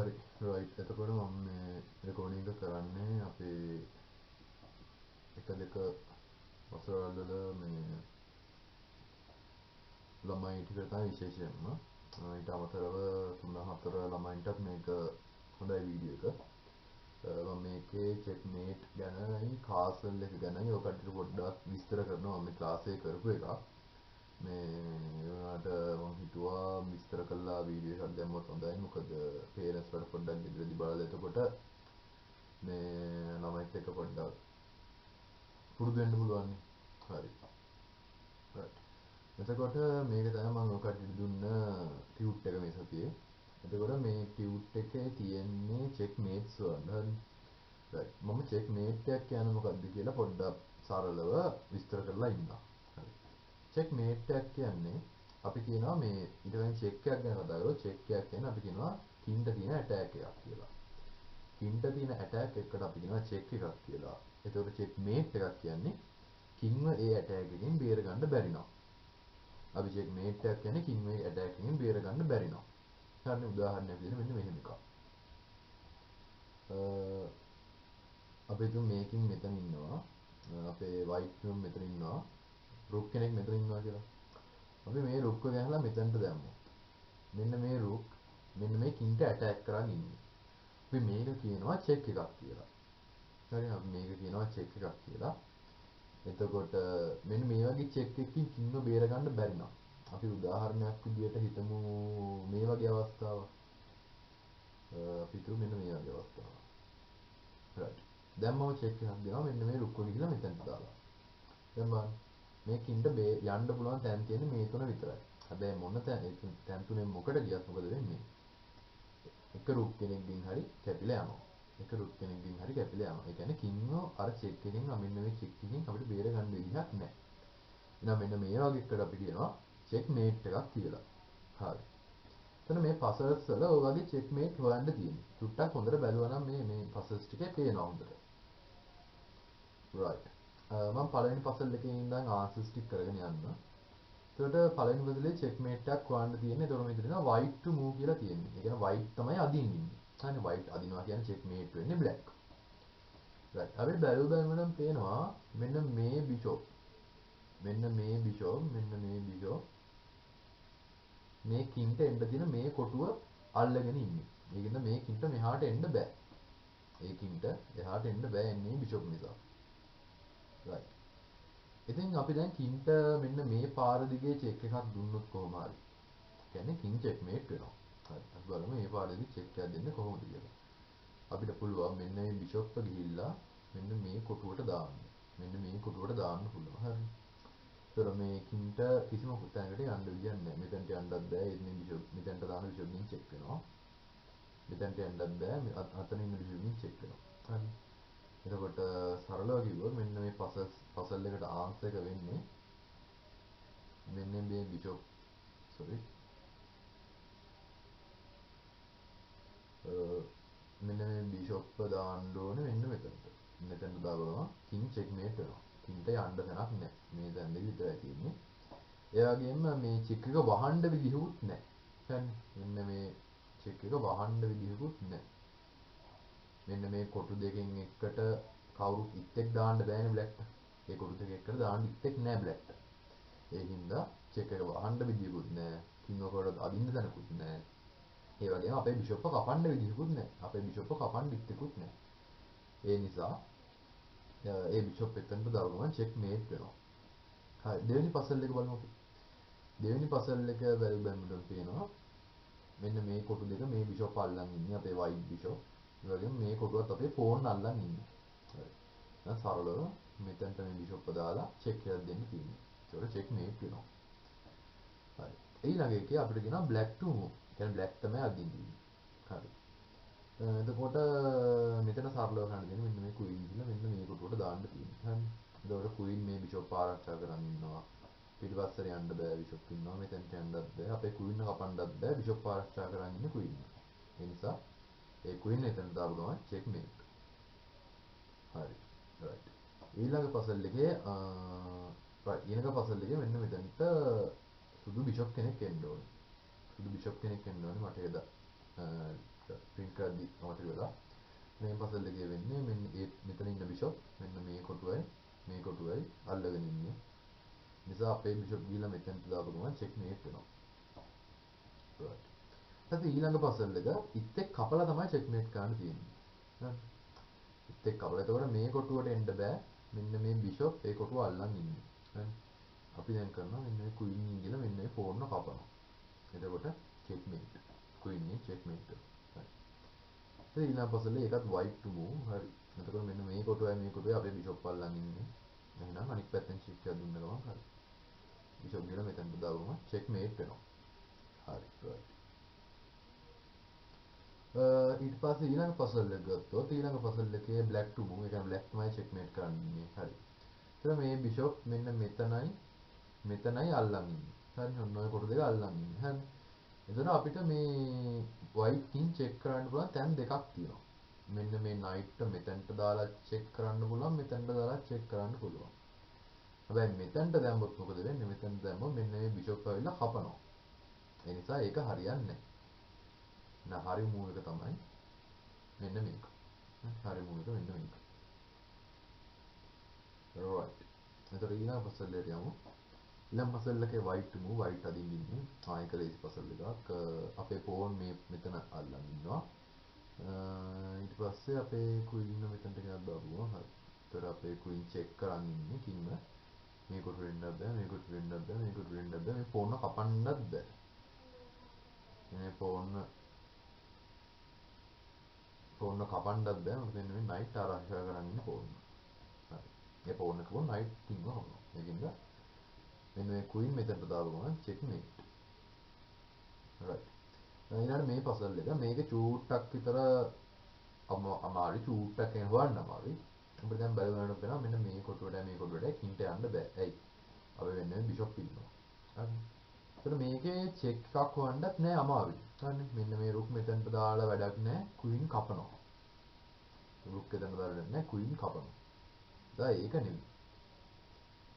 හරි රයිට් එතකොට මම මේ රෙකෝඩින්ග් එක කරන්නේ අපේ එක දෙක වසරවල මේ ළමයි ටික තමයි විශේෂයෙන්ම ඊට අමතරව 3-4 ළමයින්ටත් මේක හොඳයි වීඩියෝ එක මම මේකේ චෙක්මේට් ගැනයි කාසල් එක ගැනයි ඔය කට්ටියට පොඩ්ඩක් විස්තර කරනවා මම ක්ලාස් එකේ කරපු එක මේ ඒකට මම හිතුවා විස්තර කළා වීඩියෝ එකක් දැම්මොත් හොඳයි මොකද පේරන්ට්ස් වලට පොඩ්ඩක් ගෙදරදී බලලා එතකොට මේ ළමයිත් එක්ක පොඩ්ඩක් පුරුදු වෙන්න පුළුවන් නේ හරි right එතකොට මේක තමයි මම ඔය කට්ටියට දුන්න ටියුට් එක මේ සතියේ එතකොට මේ ටියුට් එකේ තියෙන්නේ චෙක්මේට්ස් වල හරි right මම චෙක්මේට් එකක් කියන්නේ මොකක්ද කියලා පොඩ්ඩක් සරලව විස්තර කරලා ඉන්නවා හරි චෙක්මේට් එකක් කියන්නේ අපි කියනවා මේ ඊට පස්සේ චෙක් එකක් ගැන කතා කරලා චෙක් එකක් කියන්නේ අපි කියනවා කින්ට තියෙන ඇටැක් එකක් කියලා කින්ට තියෙන ඇටැක් එකකට අපි කියනවා චෙක් එකක් කියලා එතකොට චෙක්මේට් එකක් කියන්නේ කින්ව ඒ ඇටැක් එකෙන් බේර ගන්න බැරි නම් අපි චෙක්මේට් එකක් කියන්නේ කින්ව ඒ ඇටැක් එකෙන් බේර ගන්න බැරි නම් හරිනේ උදාහරණයක් විදිහට මෙන්න මෙහෙම එකක් අපි හිතමු මේකින් මෙතන ඉන්නවා අපේ වයිට් රූම් මෙතන ඉන්නවා රුක් කෙනෙක් මෙතන ඉන්නවා කියලා අපි මේ රුක්ක ගහලා මෙතනට දැම්මොත් මෙන්න මේ රුක් මෙන්න මේ කින්ට ඇටැක් කරන් ඉන්නේ අපි මේක කියනවා චෙක් එකක් කියලා හරි අපි මේක කියනවා චෙක් එකක් කියලා එතකොට මෙන්න මේ වගේ චෙක් එකකින් කින්ව බේර ගන්න බැරි නම් අපි උදාහරණයක් විදියට හිතමු මේ වගේ අවස්ථාවක් අපි හිතමු මෙන්න මේ වගේ අවස්ථාවක් right දැන් මම චෙක් එකක් දෙනවා මෙන්න මේ රුක්ක ගිහිල්ලා මෙතනට දාලා දැන් බලන්න මේ කින්ට යන්න පුළුවන් තැන් තියෙන්නේ මේ තුන විතරයි හැබැයි මොන තැන් තුනෙන් මොකට ගියත් මොකද වෙන්නේ එක රුක් කෙනෙක්ගෙන් හරි කැපිලා යනවා එක රුක් කෙනෙක්ගෙන් හරි කැපිලා යනවා ඒ කියන්නේ කින්ව අර චෙක් එකෙන් මෙන්න මේ චෙක් එකෙන් අපිට බේර ගන්න විදිහක් නැහැ එහෙනම් මෙන්න මේ වගේ එකට අපි කියනවා චෙක්මේට් එකක් කියලා හරි එතන මේ පසල්ස් වල ඔය වගේ චෙක්මේට් හොයන්න තියෙන්නේ චුට්ටක් හොඳට බැලුවා නම් මේ පසල්ස් ටිකේ පේනවා හොඳට right මම පළවෙනි පසල් එකේ ඉඳන් ආන්සර්ස් ටික කරගෙන යන්න එතකොට පළවෙනි පසලේ චෙක්මේට් එකක් හොයන්න තියෙන්නේ එතකොට මෙතන තියෙනවා white to move කියලා තියෙන්නේ ඒ කියන්නේ white තමයි අදින්නේ හරිනේ white අදිනවා කියන්නේ චෙක්මේට් වෙන්නේ black right අපි බැලුවම නම් පේනවා මෙන්න මේ bishop මෙන්න මේ බිෂොප් මේ කින්ට එන්න තියෙන මේ කොටුව අල්ලගෙන ඉන්නේ. ඒකින්ද මේ කින්ට මෙහාට එන්න බෑ. ඒ කින්ට එහාට එන්න බෑ එන්නේ බිෂොප් නිසා. right. ඉතින් අපි දැන් කින්ට මෙන්න මේ පාර දිගේ චෙක් එකක් දුන්නොත් කොහොම හරි. කියන්නේ කින් චෙක්මේට් වෙනවා. හරි. අපි බලමු මේ පාර දිගේ චෙක් එකක් දෙන්නේ කොහොමද කියලා. අපිට පුළුවන් මෙන්න මේ බිෂොප් එක ගිහිල්ලා මෙන්න මේ කොටුවට දාන්න. මෙන්න මේ කොටුවට දාන්න පුළුවන්. හරි. ඒතර මේකින්ට කිසිම තැනකට යන්න විදියක් නැහැ. මෙතනට යන්නත් බෑ. ඉතින් බිෂොප් මෙතනට දාන බිෂොප්ගෙන් චෙක් වෙනවා. මෙතනට යන්නත් බෑ. අතන ඉන්න බිෂොප්ගෙන් චෙක් වෙනවා. හරි. එතකොට සරලව කිව්වොත් මෙන්න මේ පසල් එකට ආන්සර් එක වෙන්නේ මෙන්න මේ බිෂොප් මෙන්න මේ බිෂොප් දාන්න ඕනේ මෙන්න මෙතනට. මෙතනට දාගනවා කින් චෙක්මේට් වෙනවා. කින්ට යන්න තැනක් නැහැ. මේ දැන් දෙක විතරයි තියෙන්නේ. ඒ වගේම මේ චෙක් එක වහන්න විදිහකුත් නැහැ. හරිනේ. මෙන්න මේ චෙක් එක වහන්න විදිහකුත් නැහැ. මෙන්න මේ කොටු දෙකෙන් එකට කවුරුත් ඉත්තෙක් දාන්න බෑනේ බ්ලැක්ට. ඒ කොටු දෙක එකට දාන්න ඉත්තෙක් නැහැ බ්ලැක්ට. ඒ හින්දා චෙක් එක වහන්න විදිහකුත් නැහැ. කින්නකොට අදින්න තැනකුත් නැහැ. ඒ වගේම අපේ බිෂොප් එක කපන්න විදිහකුත් නැහැ. අපේ බිෂොප් එක කපන්න ඉත්තෙකුත් නැහැ. ඒ නිසා ඒ බිෂොප් එතනට දාගමන් චෙක්මේට් වෙනවා. හරි දෙවෙනි පසල් එක බලමු අපි. දෙවෙනි පසල් එක බැලුවම පේනවා මෙන්න මේ කොටු දෙක මේ බිෂොප් අල්ලන් ඉන්නේ අපේ වයිට් බිෂොප්. ඒ වගේම මේ කොටුවත් අපේ ෆෝන් අල්ලන් ඉන්නේ. හරි. දැන් සරලව මෙතනට මේ බිෂොප් දාලා චෙක් එකක් දෙන්න තියෙනවා. ඒකට චෙක්මේට් වෙනවා. හරි. ඊළඟ එකේ අපිට කියනවා black to move. කියන්නේ black තමයි අදින්නේ. හරි. එතකොට මෙතන සරලව ගන්න දෙන්නේ මෙන්න මේ queen කියලා මෙන්න මේ කොටුවට දාන්න තියෙනවා. හරි. එතකොට queen මේ bishop ආරක්ෂා කරන් ඉන්නවා. පිටිපස්සට යන්න බෑ bishop ඉන්නවා. මෙතනට යන්නත් බෑ. අපේ queen එක කපන්නත් බෑ. bishop ආරක්ෂා කරන් ඉන්නේ queen එක. ඒ නිසා ඒ queen එතන දාපු ගමන් checkmate. හරි. right. ඊළඟ පසල් එකේ right ඊළඟ පසල් එකේ මෙන්න මෙතනට සුදු bishop කෙනෙක් එන්න ඕනේ. සුදු bishop කෙනෙක් එන්න ඕනේ මට එද print කරද්දි අමතක වෙලා මේ පසල් එකේ වෙන්නේ මෙන්න මෙතන ඉන්න bishop මෙන්න මේ කොටුවයි අල්ලගෙන ඉන්නේ. නිසා අපේ bishop ගිහලා මෙතනට දාපු ගමන් checkmate වෙනවා. right. ඊට ඊළඟ පසල් එක ඉත්තේ කපලා තමයි checkmate කරන්න තියෙන්නේ. හරි. ඉත්තේ කපලා එතකොට මේ කොටුවට එන්න බෑ. මෙන්න මේ bishop ඒ කොටුව අල්ලන් ඉන්නේ. හරි. අපි දැන් කරනවා මෙන්න මේ queen ගිහලා මෙන්න මේ pawn එක කපනවා. එතකොට checkmate. queen එක checkmate. හරි. ඊළඟ පසලේ ඒකත් white to move. හරි. එතකොට මෙන්න මේ කොටුවයි අපේ bishop අල්ලන් ඉන්නේ. එහෙනම් අනිත් පැත්තෙන් check එක දුන්න ගමන් හරි. bishop ගිහලා මෙතනට දාවම checkmate වෙනවා. හරි. right. ඊට පස්සේ ඊළඟ පසල් එක ගත්තොත් ඊළඟ පසල් එකේ black to move. ඒ කියන්නේ black තමයි checkmate කරන්නේ. හරි. එතකොට මේ bishop මෙන්න මෙතනයි අල්ලන් ඉන්නේ. හරි. ඔන්න ඔය කොටු දෙක අල්ලන් ඉන්නේ. හරි. එතකොට අපිට මේ white king check කරන්න පුළුවන් තැන් දෙකක් තියෙනවා. මෙන්න මේ knight මෙතනට දාලා check කරන්න පුළුවන්, මෙතනට දාලා check කරන්න පුළුවන්. හැබැයි මෙතනට දැම්මොත් මොකද වෙන්නේ? මෙතනට දැම්මොත් මෙන්න මේ bishop ඇවිල්ලා කපනවා. ඒ නිසා ඒක හරියන්නේ නැහැ. හරි මූලික තමයි මෙන්න මේක. හරි මූලික මෙන්න මේක. right. එතකොට ඊළඟ පසල්ලට යමු. ඊළඟ පසල් එකේ white move white අදින්න ඉන්නේ. ආයක ලේසි පසල් එකක්. අපේ pawn මේ මෙතන අල්ලන් ඉන්නවා. ඊට පස්සේ අපේ queen මෙතනට ගෙනත් දාපුවා. හරි. එතකොට අපේ queen check කරන් ඉන්නේ king. මේකට වෙන්නත් බෑ, මේකට වෙන්නත් බෑ, මේකට වෙන්නත් බෑ. මේ pawn එක කපන්නත් බෑ. මේ pawn කපන්නත් බෑ. මොකද මෙන්න මේ knight ආරක්ෂා කරන් ඉන්න pawn. හරි. මේ pawn එක කොහොම knight king වහනවා. ඒකින්ද මෙන්න මේ queen මෙතනට දාපු ගමන් checkmate. right. ඊළඟට මේ පසල් එක මේක චූට්ටක් විතර අමාරු චූට්ටක් කියන හොයන්න අමාරුයි. අපිට දැන් බලනකොට වෙනවා මෙන්න මේ කොටුවට කින්ට යන්න බෑ. ඇයි? අපි වෙන්නේ bishop ඉන්නවා. හරි. ඒතර මේකේ check එකක් හොයන්නත් නෑ අමාරුයි. හරි. මෙන්න මේ rook මෙතනට දාලා වැඩක් නෑ. queen කපනවා. rook එතන දාලා නෑ queen කපනවා. දැන් ඒක නෙමෙයි.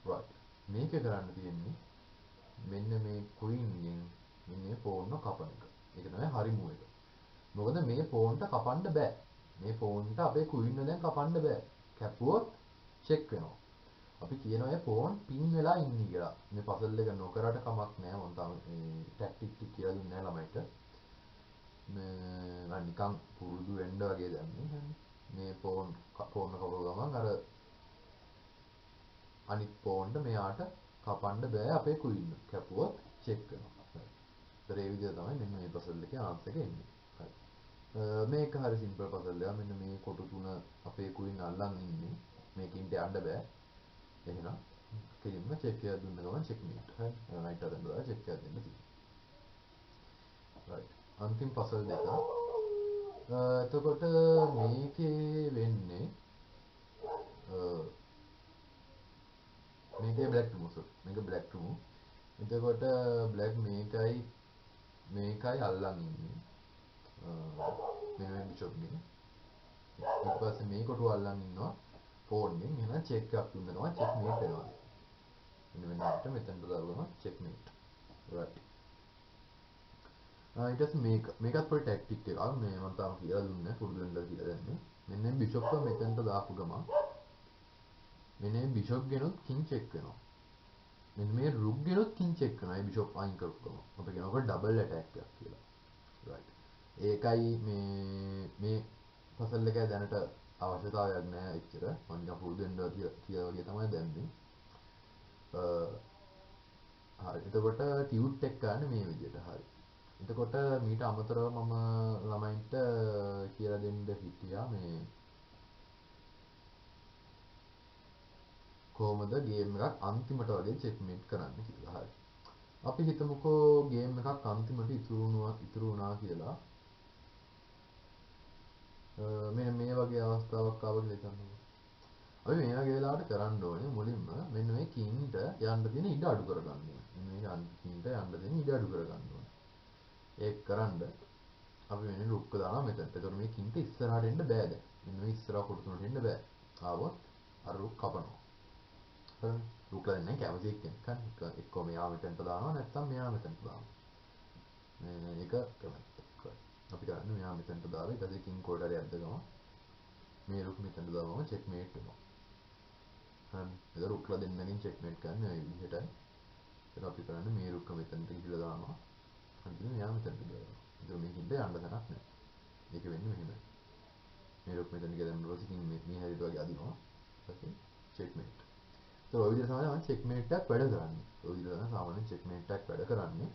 right. මේක කරන්න තියෙන්නේ මෙන්න මේ queen ගෙන් මෙන්න මේ pawn එක කපන එක. ඒක තමයි හරි move එක. මොකද මේ pawn එක කපන්න බෑ. මේ pawn එක අපේ queen එක දැන් කපන්න බෑ. කැපුවොත් check වෙනවා. අපි කියනවා ඒ pawn pin වෙලා ඉන්නේ කියලා. මේ puzzle එක නොකරට කමක් නෑ. මම තාම මේ tactic ටික කියලා දුන්නේ නෑ ළමයිට. මේ නිකන් පුරුදු වෙන්න වගේ දැම්මේ. මේ pawn කපුව ගමන් අර අනිත් pawn එක මෙයාට කපන්න බෑ අපේ queen එක. කැපුවොත් check වෙනවා. හරි. ඒතර ඒ විදිහ තමයි මෙන්න මේ puzzle එකේ answer එක එන්නේ. හරි. මේක හරි simple puzzle එකක්. මෙන්න මේ කොටු තුන අපේ queen අල්ලන් ඉන්නේ. මේකින්ට යන්න බෑ. එහෙනම් කෙලින්ම check එකක් දුන්න ගමන් checkmate. හරි. knight අතෙන් දාලා check එකක් දෙන්න තියෙනවා. right. අන්තිම puzzle දෙක. එතකොට මේකේ වෙන්නේ මේකේ black to move. මේක black to move. එතකොට black මේකයි අල්ලන් ඉන්නේ. මෙන්න මේ bishop ගෙන්. ඊට පස්සේ මේ කොටුව අල්ලන් ඉන්නවා pawn ගෙන්. එහෙනම් check එකක් දුන්නා checkmate වෙනවා. මෙන්න මෙන්නට මෙතනට දාගම checkmate. right. ඊට පස්සේ මේකත් පොඩි tactic එකක්. මේ මම තාම කියලා දුන්නේ නැහැ. පුරුදු වෙන්න කියලා දැන්නේ. මෙන්න මේ bishop එක මෙතනට දාපු ගමන් මෙන්න මේ bishop ගෙනුත් king check වෙනවා. මෙන්න මේ rook ගෙනුත් king check වෙනවා. මේ bishop අයින් කරපු ගමන්. අපි කියනවා double attack එකක් කියලා. right. ඒකයි මේ puzzle එකේ දැනට අවශ්‍යතාවයක් නැහැ එච්චර. මම නිකන් පුරුදු වෙන්න කියලා වගේ තමයි දැම්මේ. හරි. එතකොට ටියුට් එක ගන්න මේ විදිහට. හරි. එතකොට මීට අමතරව මම ළමයින්ට කියලා දෙන්න හිටියා මේ කොහොමද ගේම් එකක් අන්තිමට වගේ checkmate කරන්න කියලා. හරි. අපි හිතමුකෝ ගේම් එකක් අන්තිමට ඉතුරු වුණා කියලා. මෙන්න මේ වගේ අවස්ථාවක් ආව කියලා හිතන්නකෝ. අපි මේ වගේ වෙලාවට කරන්න ඕනේ මුලින්ම මෙන්න මේ කින්ට යන්න තියෙන ඉඩ අඩු කරගන්න ඕනේ. මේ කින්ට යන්න තියෙන ඉඩ අඩු කරගන්න ඕනේ. ඒක කරන්න අපි මෙන්න රුක්ක දානවා මෙතනට. ඒතකොට මේ කින්ට ඉස්සරහට එන්න බෑ දැන්. මෙන්න මේ ඉස්සරහ කොටසට එන්න බෑ. ආවොත් අර රුක් කපනවා. හරි. රුක් ලන්නේ කැමති එක්ක එක්කෝ මෙයා මෙතනට දානවා නැත්නම් මෙයා මෙතනට දානවා. මේක කරන්න. අපි කරන්නේ කරන්නේ මෙයා මෙතනට දාලා ඊට පස්සේ කිං කෝටරේ යද්ද ගම මේ රුක් මෙතනට දාවම චෙක්මේට් වෙනවා. හරි. ඒක රුක්ලා දෙන්නගෙන් චෙක්මේට් කරන්නේ මේ විදිහටයි. ඒක අපි කරන්නේ මේ රුක්ක මෙතනට ගිහලා දානවා. අන්තිමට මෙයා මෙතනට දානවා. ඒක මේකින්ද යන්න තැනක් නැහැ. ඒක වෙන්නේ මෙහෙමයි. මේ රුක් මෙතන ගිහලා දැන් රොසිකින් මේ හැරියට වගේ අදිනවා. ඊපස්සේ චෙක්මේට්. ඔය විදිහට තමයි චෙක්මේට් එකක් වැඩ කරන්නේ. ඔය විදිහට තමයි සාමාන්‍යයෙන් චෙක්මේට් එකක් වැඩ කරන්නේ.